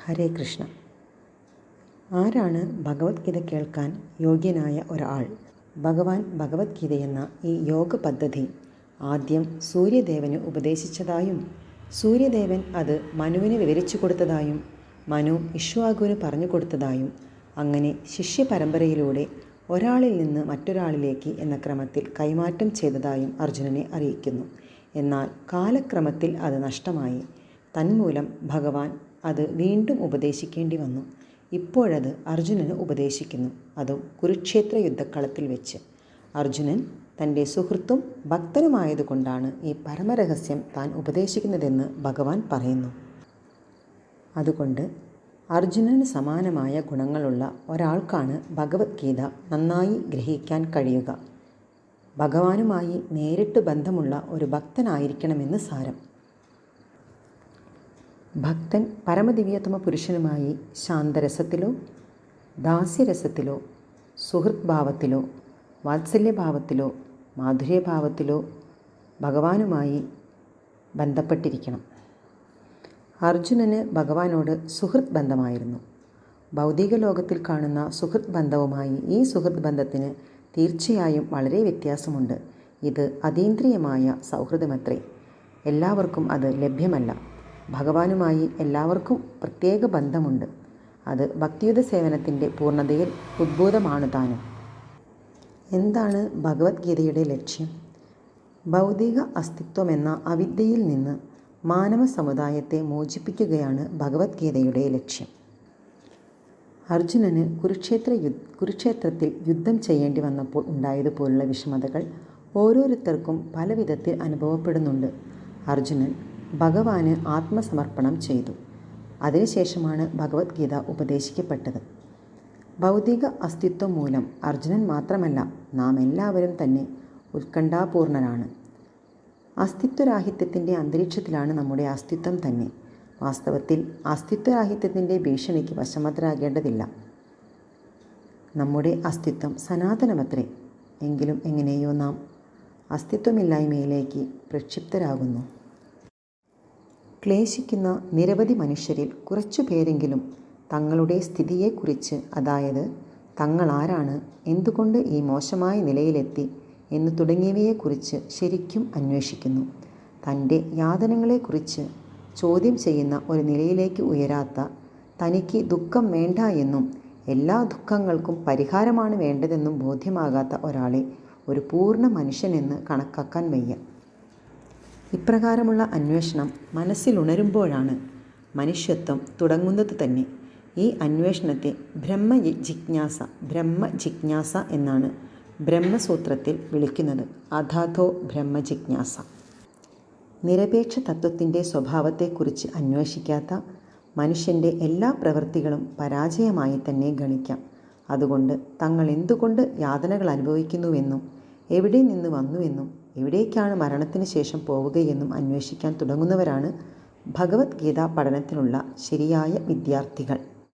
ഹരേ കൃഷ്ണ. ആരാണ് ഭഗവത്ഗീത കേൾക്കാൻ യോഗ്യനായ ഒരാൾ? ഭഗവാൻ ഭഗവത്ഗീതയെന്ന ഈ യോഗ പദ്ധതി ആദ്യം സൂര്യദേവന് ഉപദേശിച്ചതായും സൂര്യദേവൻ അത് മനുവിന് വിവരിച്ചു കൊടുത്തതായും മനു ഇക്ഷ്വാകുവിന് പറഞ്ഞു കൊടുത്തതായും അങ്ങനെ ശിഷ്യപരമ്പരയിലൂടെ ഒരാളിൽ നിന്ന് മറ്റൊരാളിലേക്ക് എന്ന ക്രമത്തിൽ കൈമാറ്റം ചെയ്തതായും അർജുനനെ അറിയിക്കുന്നു. എന്നാൽ കാലക്രമത്തിൽ അത് നഷ്ടമായി. തന്മൂലം ഭഗവാൻ അത് വീണ്ടും ഉപദേശിക്കേണ്ടി വന്നു. ഇപ്പോഴത് അർജുനന് ഉപദേശിക്കുന്നു, അതും കുരുക്ഷേത്ര യുദ്ധക്കളത്തിൽ വെച്ച്. അർജുനൻ തൻ്റെ സുഹൃത്തും ഭക്തനുമായതുകൊണ്ടാണ് ഈ പരമരഹസ്യം താൻ ഉപദേശിക്കുന്നതെന്ന് ഭഗവാൻ പറയുന്നു. അതുകൊണ്ട് അർജുനന് സമാനമായ ഗുണങ്ങളുള്ള ഒരാൾക്കാണ് ഭഗവത്ഗീത നന്നായി ഗ്രഹിക്കാൻ കഴിയുക. ഭഗവാനുമായി നേരിട്ട് ബന്ധമുള്ള ഒരു ഭക്തനായിരിക്കണമെന്ന് സാരം. ഭക്തൻ പരമദിവ്യോത്തമ പുരുഷനുമായി ശാന്തരസത്തിലോ ദാസ്യരസത്തിലോ സുഹൃത് ഭാവത്തിലോ വാത്സല്യഭാവത്തിലോ മാധുര്യഭാവത്തിലോ ഭഗവാനുമായി ബന്ധപ്പെട്ടിരിക്കണം. അർജുനന് ഭഗവാനോട് സുഹൃത് ബന്ധമായിരുന്നു. ഭൗതിക ലോകത്തിൽ കാണുന്ന സുഹൃത് ബന്ധവുമായി ഈ സുഹൃത് ബന്ധത്തിന് തീർച്ചയായും വളരെ വ്യത്യാസമുണ്ട്. ഇത് അതീന്ദ്രിയമായ സൗഹൃദമത്രേ. എല്ലാവർക്കും അത് ലഭ്യമല്ല. ഭഗവാനുമായി എല്ലാവർക്കും പ്രത്യേക ബന്ധമുണ്ട്. അത് ഭക്തിയുത സേവനത്തിൻ്റെ പൂർണ്ണതയിൽ ഉദ്ഭൂതമാണ് താനും. എന്താണ് ഭഗവത്ഗീതയുടെ ലക്ഷ്യം? ഭൗതിക അസ്തിത്വമെന്ന അവിദ്യയിൽ നിന്ന് മാനവ സമുദായത്തെ മോചിപ്പിക്കുകയാണ് ഭഗവത്ഗീതയുടെ ലക്ഷ്യം. അർജുനന് കുരുക്ഷേത്രത്തിൽ യുദ്ധം ചെയ്യേണ്ടി വന്നപ്പോൾ ഉണ്ടായതുപോലുള്ള വിഷമതകൾ ഓരോരുത്തർക്കും പല വിധത്തിൽ അനുഭവപ്പെടുന്നുണ്ട്. അർജുനൻ ഭഗവാന് ആത്മസമർപ്പണം ചെയ്തു. അതിനുശേഷമാണ് ഭഗവത്ഗീത ഉപദേശിക്കപ്പെട്ടത്. ഭൗതിക അസ്തിത്വം മൂലം അർജുനൻ മാത്രമല്ല, നാം എല്ലാവരും തന്നെ ഉത്കണ്ഠാപൂർണരാണ്. അസ്തിത്വരാഹിത്യത്തിൻ്റെ അന്തരീക്ഷത്തിലാണ് നമ്മുടെ അസ്തിത്വം തന്നെ. വാസ്തവത്തിൽ അസ്തിത്വരാഹിത്യത്തിൻ്റെ ഭീഷണിക്ക് വശമതരാകേണ്ടതില്ല. നമ്മുടെ അസ്തിത്വം സനാതനമത്രേ. എങ്കിലും എങ്ങനെയോ നാം അസ്തിത്വമില്ലായ്മയിലേക്ക് പ്രക്ഷിപ്തരാകുന്നു. ക്ലേശിക്കുന്ന നിരവധി മനുഷ്യരിൽ കുറച്ചു പേരെങ്കിലും തങ്ങളുടെ സ്ഥിതിയെക്കുറിച്ച്, അതായത് തങ്ങളാരാണ്, എന്തുകൊണ്ട് ഈ മോശമായ നിലയിലെത്തി എന്ന് തുടങ്ങിയവയെക്കുറിച്ച് ശരിക്കും അന്വേഷിക്കുന്നു. തൻ്റെ യാതനകളെക്കുറിച്ച് ചോദ്യം ചെയ്യുന്ന ഒരു നിലയിലേക്ക് ഉയരാത്ത, തനിക്ക് ദുഃഖം വേണ്ട എന്നും എല്ലാ ദുഃഖങ്ങൾക്കും പരിഹാരമാണ് വേണ്ടതെന്നും ബോധ്യമാകാത്ത ഒരാളെ ഒരു പൂർണ്ണ മനുഷ്യനെന്ന് കണക്കാക്കാൻ വയ്യ. ഇപ്രകാരമുള്ള അന്വേഷണം മനസ്സിലുണരുമ്പോഴാണ് മനുഷ്യത്വം തുടങ്ങുന്നത് തന്നെ. ഈ അന്വേഷണത്തെ ബ്രഹ്മജിജ്ഞാസ എന്നാണ് ബ്രഹ്മസൂത്രത്തിൽ വിളിക്കുന്നത്. അഥാതോ ബ്രഹ്മജിജ്ഞാസ. നിരപേക്ഷ തത്വത്തിൻ്റെ സ്വഭാവത്തെക്കുറിച്ച് അന്വേഷിക്കാത്ത മനുഷ്യൻ്റെ എല്ലാ പ്രവൃത്തികളും പരാജയമായി തന്നെ ഗണിക്കാം. അതുകൊണ്ട് തങ്ങൾ എന്തുകൊണ്ട് യാതനകൾ അനുഭവിക്കുന്നുവെന്നും എവിടെ നിന്ന് വന്നുവെന്നും എവിടേക്കാണ് മരണത്തിന് ശേഷം പോവുകയെന്നും അന്വേഷിക്കാൻ തുടങ്ങുന്നവരാണ് ഭഗവത്ഗീത പഠനത്തിനുള്ള ശരിയായ വിദ്യാർത്ഥികൾ.